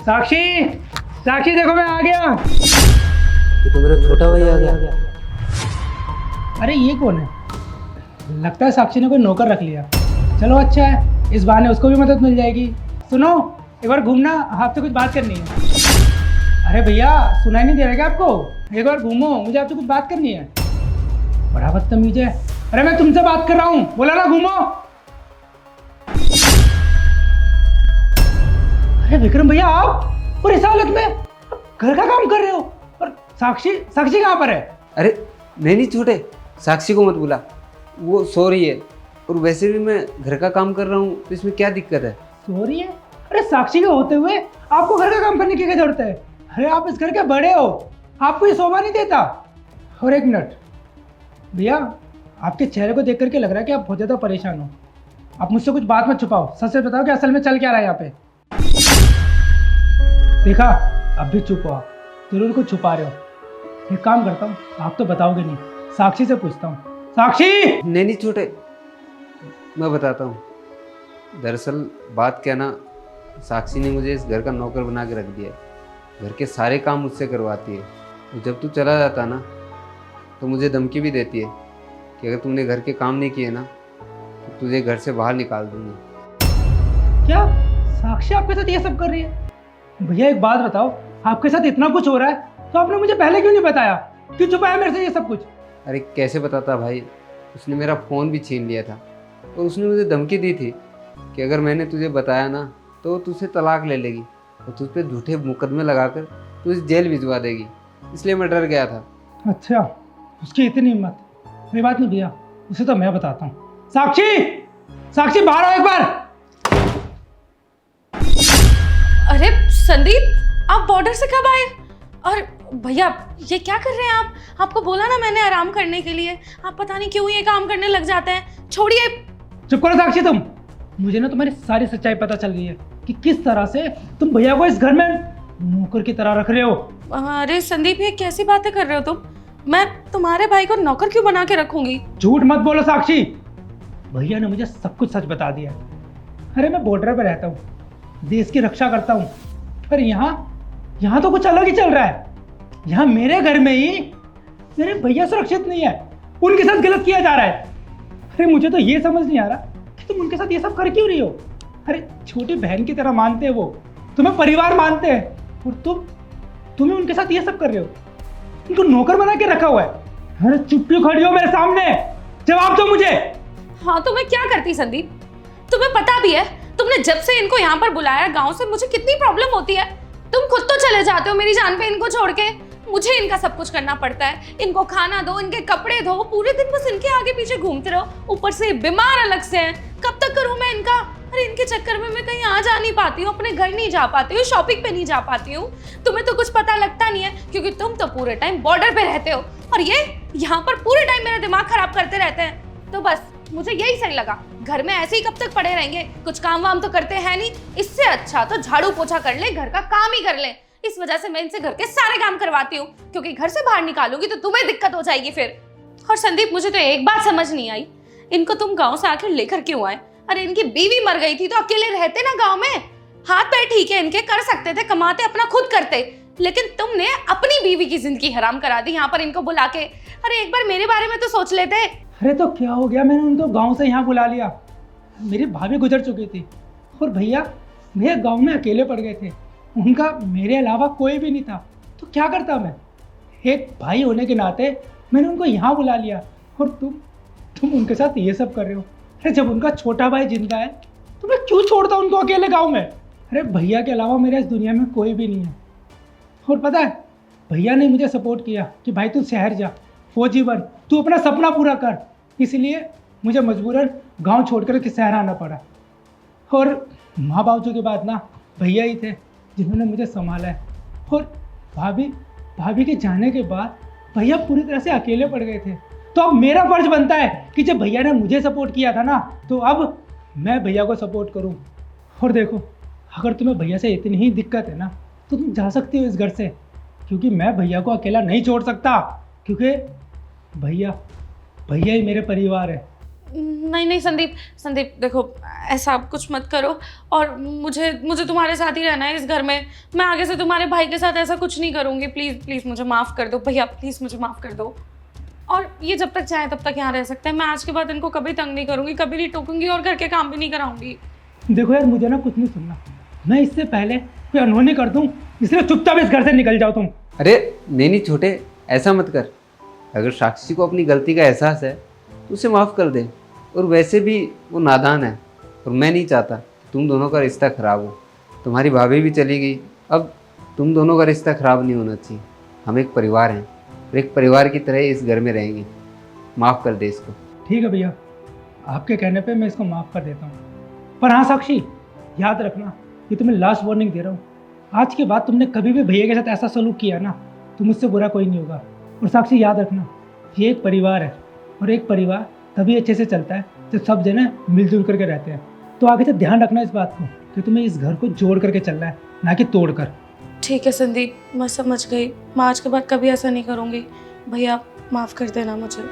साक्षी, साक्षी देखो मैं आ गया। ये तो मेरा छोटा भाई आ गया। अरे ये कौन है? लगता है साक्षी ने कोई नौकर रख लिया। चलो अच्छा है, इस बहाने उसको भी मदद मिल जाएगी। सुनो, एक बार घूमना, आपसे कुछ बात करनी है। अरे भैया सुनाई नहीं दे रहा क्या आपको? एक बार घूमो, मुझे आपसे कुछ बात करनी है। बड़ा बदतमीज है। अरे मैं तुमसे बात कर रहा हूँ, बोला ना घूमो। अरे विक्रम भैया आप और इस हालत में घर का काम कर रहे हो? और साक्षी, साक्षी कहाँ पर है? अरे नहीं छोटे, साक्षी को मत बुला, वो सो रही है। और वैसे भी मैं घर का काम कर रहा हूँ, तो इसमें क्या दिक्कत है? सो रही है? अरे साक्षी के होते हुए आपको घर का काम करने की क्या जरूरत है? अरे आप इस घर के बड़े हो, आपको ये शोभा नहीं देता। और एक मिनट भैया, आपके चेहरे को देख करके लग रहा है कि आप बहुत ज़्यादा परेशान हो। आप मुझसे कुछ बात मत छुपाओ, सच सच बताओ कि असल में चल क्या रहा है यहाँ पे। देखा, अब भी चुप हो आप, जरूर कुछ छुपा रहे हो। एक काम करता हूँ, आप तो बताओगे नहीं, साक्षी से पूछता हूँ। साक्षी! नहीं छोटे, मैं बताता हूँ। दरअसल बात क्या ना, साक्षी ने मुझे इस घर का नौकर बना के रख दिया है। घर के सारे काम मुझसे करवाती है। और जब तू चला जाता ना, तो मुझे धमकी भी देती है कि अगर तुमने घर के काम नहीं किए ना, तो तुझे घर से बाहर निकाल दूंगी। क्या साक्षी आपके साथ ये सब कर रही है? भैया एक बात बताओ, आपके साथ इतना कुछ हो रहा है तो आपने मुझे पहले क्यों नहीं बताया? क्यों छुपाया मेरे से ये सब कुछ? अरे कैसे बताता भाई, उसने मेरा फ़ोन भी छीन लिया था। और उसने मुझे धमकी दी थी कि अगर मैंने तुझे बताया ना, तो तुझसे तलाक ले लेगी और तुझ पे झूठे मुकदमे लगाकर तुझे जेल भिजवा देगी। इसलिए मैं डर गया था। अच्छा, उसकी इतनी हिम्मत? कोई बात नहीं भैया, उसे तो मैं बताता हूँ। साक्षी, साक्षी बाहर आओ एक बार। अरे संदीप, आप बॉर्डर से कब आए? और भैया ये क्या कर रहे हैं आप? आपको बोला ना मैंने आराम करने के लिए, आप पता नहीं क्यों ये काम करने लग जाते हैं। छोड़िए। चुप करो साक्षी तुम। मुझे ना तुम्हारी सारी सच्चाई पता चल गई है कि किस तरह से तुम भैया को इस घर में नौकर की तरह रख रहे हो। अरे संदीप, ये कैसी बातें कर रहे हो तुम? मैं तुम्हारे भाई को नौकर क्यों बना के रखूंगी? झूठ मत बोलो साक्षी, भैया ने मुझे सब कुछ सच बता दिया है। अरे मैं बॉर्डर पर रहता हूँ, देश की रक्षा करता हूँ, पर यहाँ तो कुछ अलग ही चल रहा है। यहाँ मेरे घर में ही मेरे भैया सुरक्षित नहीं है, उनके साथ गलत किया जा रहा है। अरे मुझे तो ये समझ नहीं आ रहा कि तुम उनके साथ ये सब कर क्यों रही हो। अरे छोटी बहन की तरह मानते हैं वो, तुम्हें परिवार मानते हैं, और तुम्हें उनके साथ ये सब कर रहे हो। उनको नौकर बना के रखा हुआ है। अरे चुप क्यों खड़ी हो मेरे सामने? जवाब दो मुझे। हाँ तो मैं क्या करती संदीप? तुम्हें पता भी है, तुमने जब से इनको यहाँ पर बुलाया गांव से, मुझे कितनी प्रॉब्लम होती है। तुम खुद तो चले जाते हो मेरी जान पे इनको छोड़ के, मुझे इनका सब कुछ करना पड़ता है। इनको खाना दो, इनके कपड़े धो, पूरे दिन बस इनके आगे पीछे घूमते रहो। ऊपर से बीमार अलग से हैं, कब तक करूं मैं इनका? अरे इनके चक्कर में मैं कहीं आ जा नहीं पाती हूँ, अपने घर नहीं जा पाती हूँ, शॉपिंग पे नहीं जा पाती हूँ। तुम्हें तो कुछ पता लगता नहीं है, क्योंकि तुम तो पूरे टाइम बॉर्डर पे रहते हो और ये यहाँ पर पूरे टाइम मेरा दिमाग खराब करते रहते हैं। तो बस मुझे यही सही लगा, घर में ऐसे ही कब तक पड़े रहेंगे, कुछ काम वाम तो करते हैं नहीं। इससे अच्छा तो झाड़ू पोछा कर ले, घर का काम ही कर ले। इस वजह से मैं इनसे घर के सारे काम करवाती हूँ, क्योंकि घर से बाहर निकालूंगी तो तुम्हें दिक्कत हो जाएगी फिर। और संदीप मुझे तो एक बात समझ नहीं आई, इनको तुम गांव से आखिर लेकर क्यों आए? अरे इनकी बीवी मर गई थी तो अकेले रहते ना गांव में, हाथ पैर ठीक है इनके, कर सकते थे, कमाते अपना खुद करते। लेकिन तुमने अपनी बीवी की जिंदगी हराम करा दी यहाँ पर इनको बुला के। अरे एक बार मेरे बारे में तो सोच लेते। अरे तो क्या हो गया, मैंने उनको गांव से यहाँ बुला लिया। मेरी भाभी गुजर चुकी थी और भैया मेरे गांव में अकेले पड़ गए थे, उनका मेरे अलावा कोई भी नहीं था। तो क्या करता मैं? एक भाई होने के नाते मैंने उनको यहाँ बुला लिया, और तुम उनके साथ ये सब कर रहे हो। अरे जब उनका छोटा भाई जिंदा है तो मैं क्यों छोड़ता उनको अकेले गाँव में? अरे भैया के अलावा मेरे इस दुनिया में कोई भी नहीं है। और पता है, भैया ने मुझे सपोर्ट किया कि भाई तू शहर जा, फौजी बन, तू अपना सपना पूरा कर। इसलिए मुझे मजबूरन गांव छोड़कर के शहर आना पड़ा। और माँ बाप के बाद ना भैया ही थे जिन्होंने मुझे संभाला है। और भाभी के जाने के बाद भैया पूरी तरह से अकेले पड़ गए थे। तो अब मेरा फर्ज बनता है कि जब भैया ने मुझे सपोर्ट किया था ना, तो अब मैं भैया को सपोर्ट करूं। और देखो, अगर तुम्हें भैया से इतनी ही दिक्कत है ना, तो तुम जा सकती हो इस घर से, क्योंकि मैं भैया को अकेला नहीं छोड़ सकता, क्योंकि भैया ही मेरे परिवार है। नहीं नहीं संदीप, संदीप देखो ऐसा कुछ मत करो, और मुझे मुझे तुम्हारे साथ ही रहना है इस घर में। मैं आगे से तुम्हारे भाई के साथ ऐसा कुछ नहीं करूँगी। प्लीज़ प्लीज़ मुझे माफ़ कर दो भैया, प्लीज़ मुझे माफ़ कर दो। और ये जब तक चाहे तब तक यहाँ रह सकते हैं। मैं आज के बाद इनको कभी तंग नहीं करूँगी, कभी नहीं टोकूंगी और घर के काम भी नहीं कराऊंगी। देखो यार, मुझे ना कुछ नहीं सुनना। मैं इससे पहले कोई अनहोनी कर दूँ, इसलिए चुपचाप इस घर से निकल जाओ तुम। अरे नहीं नहीं छोटे, ऐसा मत कर। अगर साक्षी को अपनी गलती का एहसास है तो उसे माफ़ कर दे। और वैसे भी वो नादान है, और मैं नहीं चाहता कि तुम दोनों का रिश्ता ख़राब हो। तुम्हारी भाभी भी चली गई, अब तुम दोनों का रिश्ता ख़राब नहीं होना चाहिए। हम एक परिवार हैं और एक परिवार की तरह इस घर में रहेंगे। माफ़ कर दे इसको। ठीक है भैया, आपके कहने पे मैं इसको माफ़ कर देता हूँ। पर हाँ साक्षी, याद रखना, ये तुम्हें लास्ट वार्निंग दे रहा हूँ। आज के बाद तुमने कभी भी भैया के साथ ऐसा सलूक किया ना, तो मुझसे बुरा कोई नहीं होगा। और साक्षी याद रखना, ये एक परिवार है, और एक परिवार तभी अच्छे से चलता है जब सब जने मिलजुल करके रहते हैं। तो आगे से ध्यान रखना इस बात को कि तुम्हें इस घर को जोड़ करके चलना है, ना कि तोड़ कर। ठीक है संदीप, मैं समझ गई। मैं आज के बाद कभी ऐसा नहीं करूँगी। भैया माफ़ कर देना मुझे।